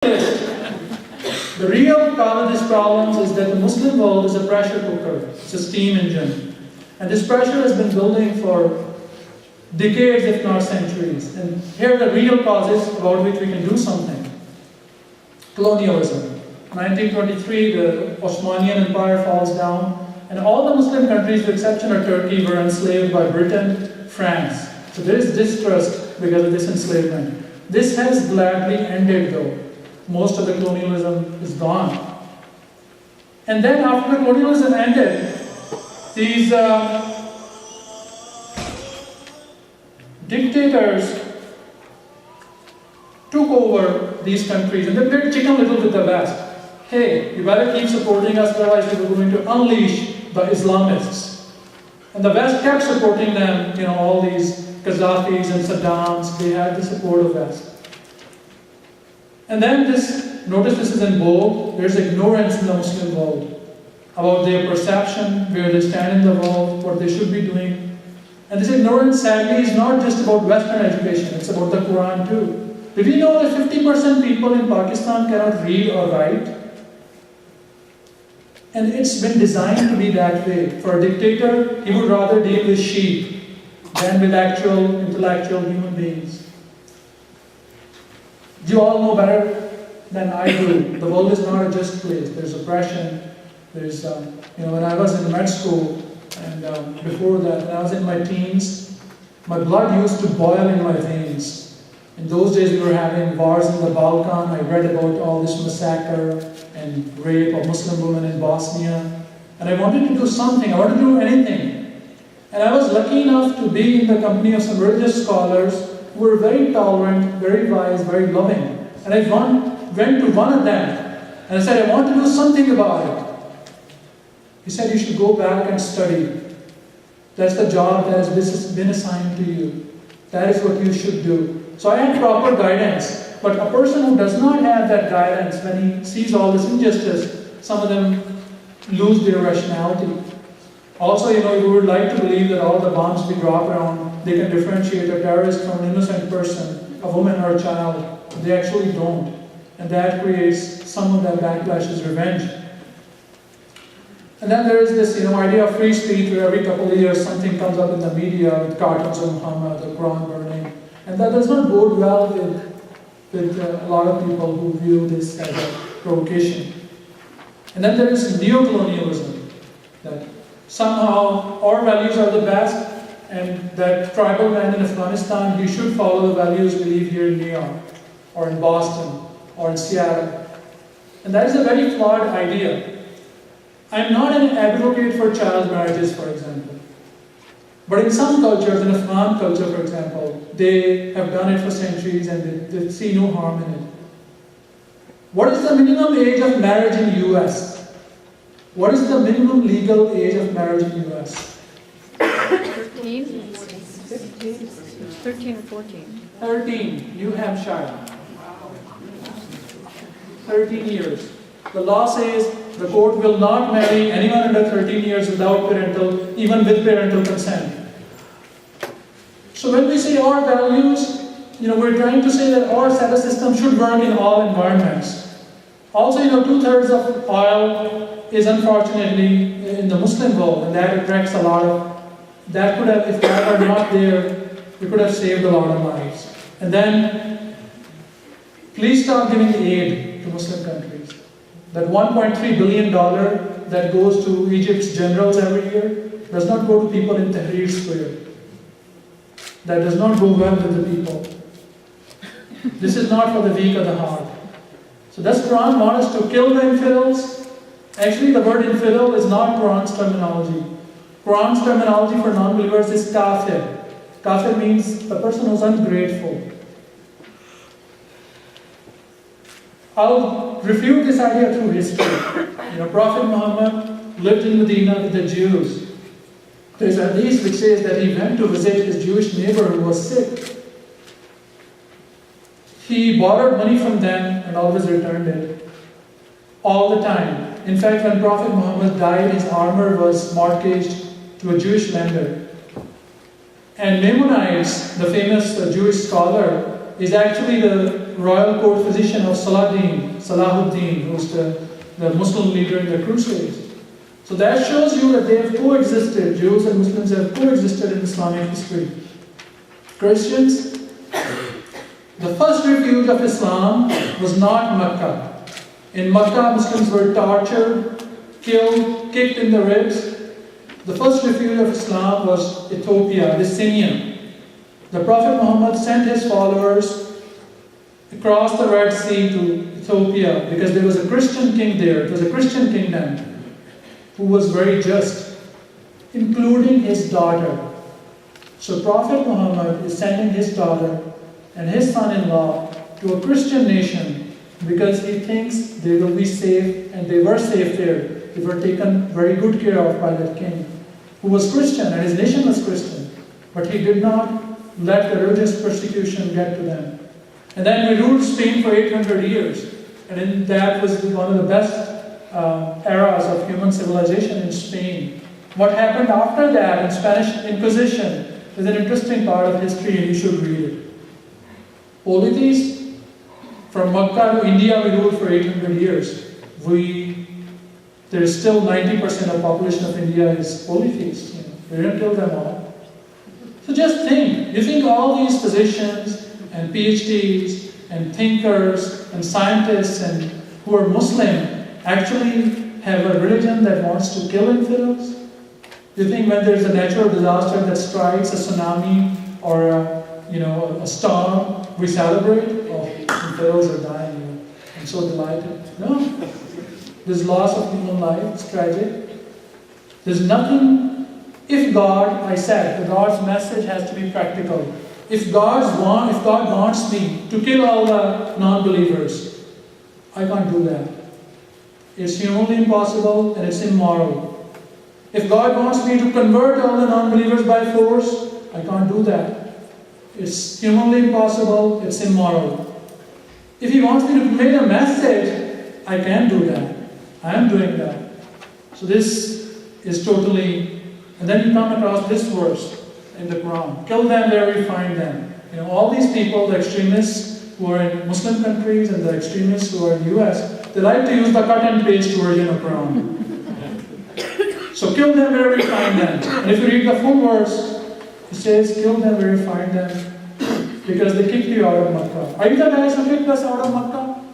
The real cause of these problems is that the Muslim world is a pressure cooker. It's a steam engine. And this pressure has been building for decades, if not centuries. And here are the real causes about which we can do something. Colonialism. 1923, the Osmanian Empire falls down, and all the Muslim countries, with the exception of Turkey, were enslaved by Britain, France. So there is distrust because of this enslavement. This has gladly ended though. Most of the colonialism is gone. And then after the colonialism ended, these dictators took over these countries and they played chicken little with the West. Hey, you better keep supporting us, otherwise we're going to unleash the Islamists. And the West kept supporting them, all these Gaddafis and Saddams, they had the support of West. And then notice this is in bold, there's ignorance in the Muslim world about their perception, where they stand in the world, what they should be doing. And this ignorance, sadly, is not just about Western education, it's about the Quran too. Did you know that 50% people in Pakistan cannot read or write? And it's been designed to be that way. For a dictator, he would rather deal with sheep than with actual intellectual human beings. You all know better than I do. The world is not a just place. There's oppression. There's, when I was in med school, and before that, when I was in my teens, my blood used to boil in my veins. In those days, we were having wars in the Balkan. I read about all this massacre and rape of Muslim women in Bosnia. And I wanted to do something. I wanted to do anything. And I was lucky enough to be in the company of some religious scholars who were very tolerant, very wise, very loving. And I went to one of them and I said, I want to do something about it. He said, you should go back and study. That's the job that has been assigned to you. That is what you should do. So I had proper guidance. But a person who does not have that guidance, when he sees all this injustice, some of them lose their rationality. Also, we would like to believe that all the bombs we drop around, they can differentiate a terrorist from an innocent person, a woman or a child. They actually don't. And that creates some of that backlash as revenge. And then there is this idea of free speech where every couple of years something comes up in the media with cartoons of Muhammad, the Quran burning. And that does not bode well with a lot of people who view this as a provocation. And then there is neo-colonialism, that somehow our values are the best, and that tribal man in Afghanistan, he should follow the values we live here in New York, or in Boston, or in Seattle. And that is a very flawed idea. I am not an advocate for child marriages, for example. But in some cultures, in Afghan culture, for example, they have done it for centuries and they see no harm in it. What is the minimum age of marriage in the US? What is the minimum legal age of marriage in the US? 13? 13 or 14. 13, New Hampshire. 13 years. The law says the court will not marry anyone under 13 years even with parental consent. So when we say our values, we're trying to say that our status system should work in all environments. Also, 2/3 of oil is unfortunately in the Muslim world, and that attracts a lot of, that could have, if that were not there, we could have saved a lot of lives. And then, please stop giving aid to Muslim countries. That $1.3 billion that goes to Egypt's generals every year does not go to people in Tahrir Square. That does not go well with the people. This is not for the weak of the heart. So does Quran want us to kill the infidels? Actually, the word infidel is not Quran's terminology. Quran's terminology for non-believers is kafir. Kafir means the person who's ungrateful. I'll refute this idea through history. Prophet Muhammad lived in Medina with the Jews. There's a hadith which says that he went to visit his Jewish neighbor who was sick. He borrowed money from them and always returned it. All the time. In fact, when Prophet Muhammad died, his armor was mortgaged to a Jewish lender. And Maimonides, the famous Jewish scholar, is actually the the royal court physician of Salahuddin, who was the Muslim leader in the Crusades. So that shows you that they have coexisted, Jews and Muslims have coexisted in Islamic history. Christians, the first refuge of Islam was not Mecca. In Mecca, Muslims were tortured, killed, kicked in the ribs. The first refuge of Islam was Ethiopia, Abyssinia. The Prophet Muhammad sent his followers across the Red Sea to Ethiopia because there was a Christian king there. It was a Christian kingdom who was very just, including his daughter. So Prophet Muhammad is sending his daughter and his son-in-law to a Christian nation because he thinks they will be safe, and they were safe there. They were taken very good care of by that king, who was Christian, and his nation was Christian. But he did not let the religious persecution get to them. And then we ruled Spain for 800 years. And that was one of the best eras of human civilization in Spain. What happened after that in Spanish Inquisition is an interesting part of history, and you should read it. Polytheists, from Makkah to India, we ruled for 800 years. There is still 90% of the population of India is polytheists. We didn't kill them all. So just think. You think all these physicians and PhDs and thinkers and scientists and who are Muslim actually have a religion that wants to kill infidels? You think when there's a natural disaster that strikes, a tsunami or a storm, we celebrate? Oh, infidels are dying. I'm so delighted. No. There's loss of human life. It's tragic. There's nothing. If God's message has to be practical. If God wants me to kill all the non-believers, I can't do that. It's humanly impossible and it's immoral. If God wants me to convert all the non-believers by force, I can't do that. It's humanly impossible, it's immoral. If He wants me to convey a message, I can do that. I am doing that. So this is totally... And then you come across this verse in the Quran. Kill them where we find them. All these people, the extremists who are in Muslim countries and the extremists who are in the US, they like to use the cut and paste version of Quran. So kill them where we find them. And if you read the full verse, it says, kill them where you find them because they kicked you out of Makkah. Are you the guys who kicked us out of Makkah?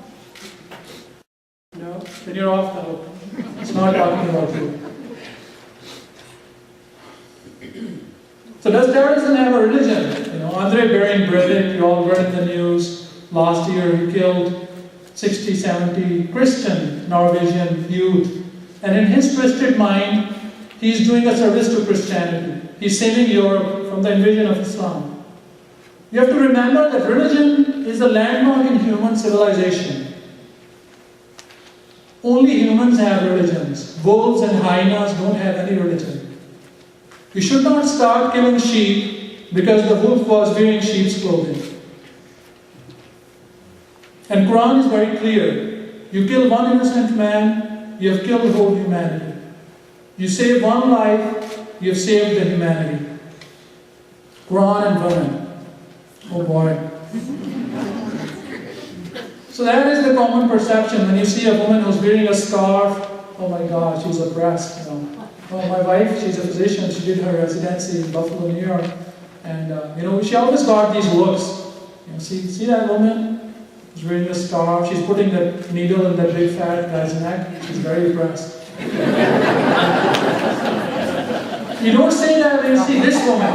No? Then you're off the hook. It's not talking about you. So does terrorism have a religion? Andre Bering Breivik, you all read in the news, last year he killed 60, 70 Christian Norwegian youth. And in his twisted mind, he's doing a service to Christianity. He's saving Europe from the invasion of Islam. You have to remember that religion is a landmark in human civilization. Only humans have religions. Wolves and hyenas don't have any religion. You should not start killing sheep because the wolf was wearing sheep's clothing. And Quran is very clear. You kill one innocent man, you have killed whole humanity. You save one life, you have saved the humanity. Quran and women. Oh boy. So that is the common perception. When you see a woman who's wearing a scarf, oh my God, she's oppressed. Oh, my wife, she's a physician. She did her residency in Buffalo, New York. And, she always got these looks. See that woman? She's wearing a scarf. She's putting the needle in that big fat guy's neck. She's very oppressed. You don't say that when you see this woman.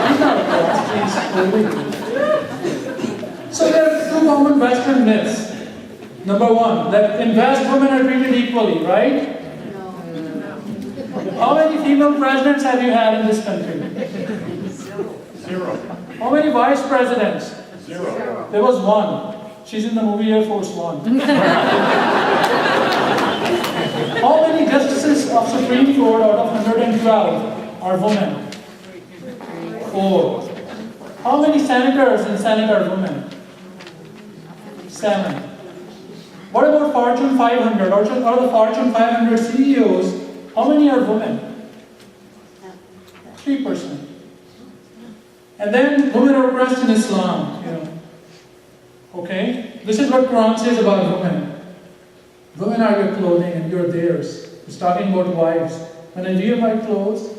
She's not oppressed. She's holy. So there are two common Western myths. Number one, that in West women are treated equally, right? How many female presidents have you had in this country? Zero. How many vice presidents? Zero. There was one. She's in the movie Air Force One. How many justices of Supreme Court out of 112 are women? 4. How many senators in Senate are women? 7. What about Fortune 500? Or the Fortune 500 CEOs, how many are women? 3%. And then women are oppressed in Islam. saying, this is what Quran says about women. Women are your clothing and you're theirs. It's talking about wives. When I wear my clothes,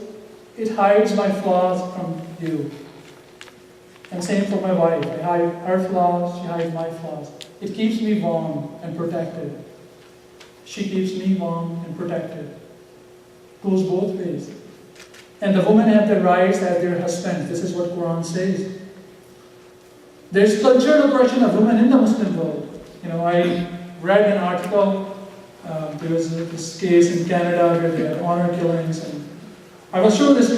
it hides my flaws from you. And same for my wife. I hide her flaws, she hides my flaws. It keeps me warm and protected. She keeps me warm and protected. Goes both ways. And the women have the rights as their husbands. This is what Quran says. There's cultural oppression of women in the Muslim world. I read an article. There was this case in Canada where they had honor killings, and I was sure this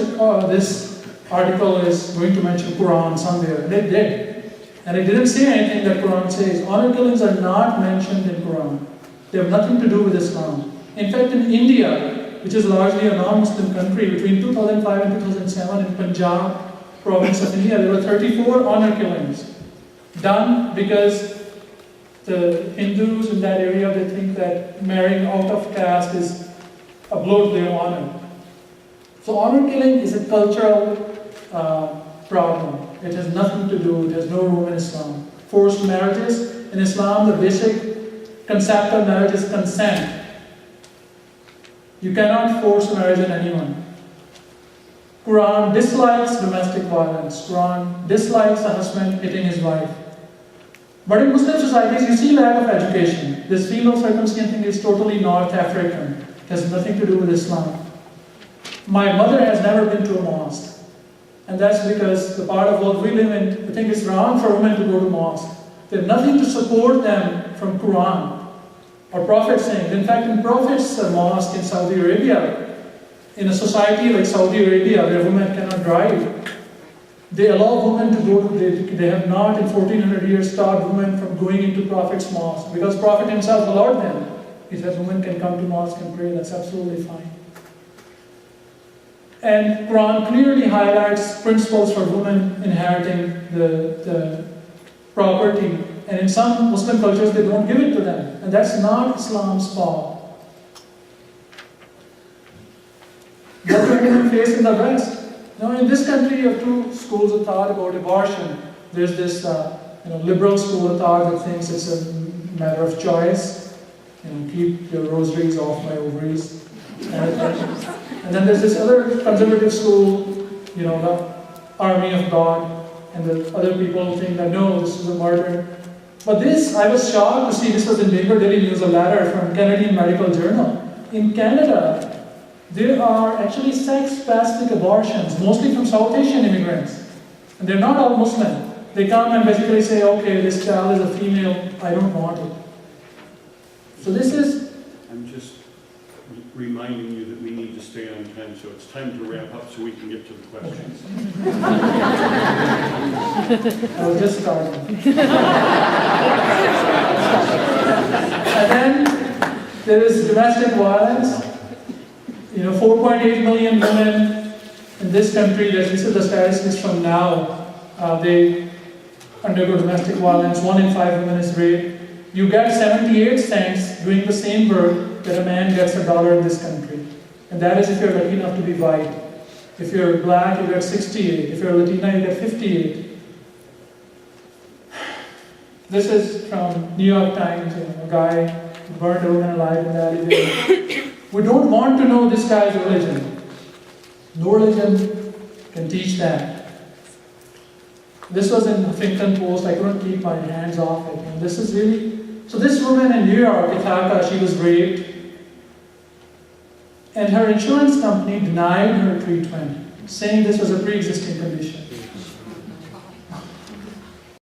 article is going to mention Quran somewhere, and it did. And it didn't say anything that Quran says. Honor killings are not mentioned in Quran. They have nothing to do with Islam. In fact, in India, which is largely a non-Muslim country, between 2005 and 2007 in Punjab province of India, there were 34 honor killings done because the Hindus in that area, they think that marrying out of caste is a blow to their honor. So honor killing is a cultural problem. It has nothing to do, it has no room in Islam. Forced marriages, in Islam the basic concept of marriage is consent. You cannot force marriage on anyone. Quran dislikes domestic violence. Quran dislikes a husband hitting his wife. But in Muslim societies, you see lack of education. This female circumcision is totally North African. It has nothing to do with Islam. My mother has never been to a mosque. And that's because the part of what we live in, I think it's wrong for women to go to mosque. There's nothing to support them from Quran or Prophet saying. In fact, in Prophet's mosque in Saudi Arabia, in a society like Saudi Arabia where women cannot drive, they allow women to go to, they have not in 1400 years stopped women from going into Prophet's mosque because Prophet himself allowed them. He said women can come to mosque and pray, that's absolutely fine. And Quran clearly highlights principles for women inheriting the property. And in some Muslim cultures, they don't give it to them. And that's not Islam's fault. What do women face in the West? In this country, you have two schools of thought about abortion. There's this liberal school of thought that thinks it's a matter of choice. Keep your rosaries off my ovaries. And then there's this other conservative school, the army of God, and the other people who think that no, this is a murder. But this, I was shocked to see, this was in Baker Daily News, a letter from Canadian Medical Journal. In Canada, there are actually sex-specific abortions, mostly from South Asian immigrants. And they're not all Muslim. They come and basically say, okay, this child is a female, I don't want it. So this is... I'm just reminding you that we need to stay on time, so it's time to wrap up so we can get to the questions. I was just starting. And then there is domestic violence. 4.8 million women in this country, this is the statistics from now, they undergo domestic violence. 1 in 5 women is raped. You get 78 cents doing the same work that a man gets $1 in this country. And that is if you're lucky enough to be white. If you're black, you get 68. If you're Latina, you get 58. This is from New York Times, a guy burned a woman alive in the alleyway. We don't want to know this guy's religion. No religion can teach that. This was in Huffington Post. I couldn't keep my hands off it. And this is really... So this woman in New York, Ithaca, she was raped. And her insurance company denied her treatment, saying this was a pre-existing condition.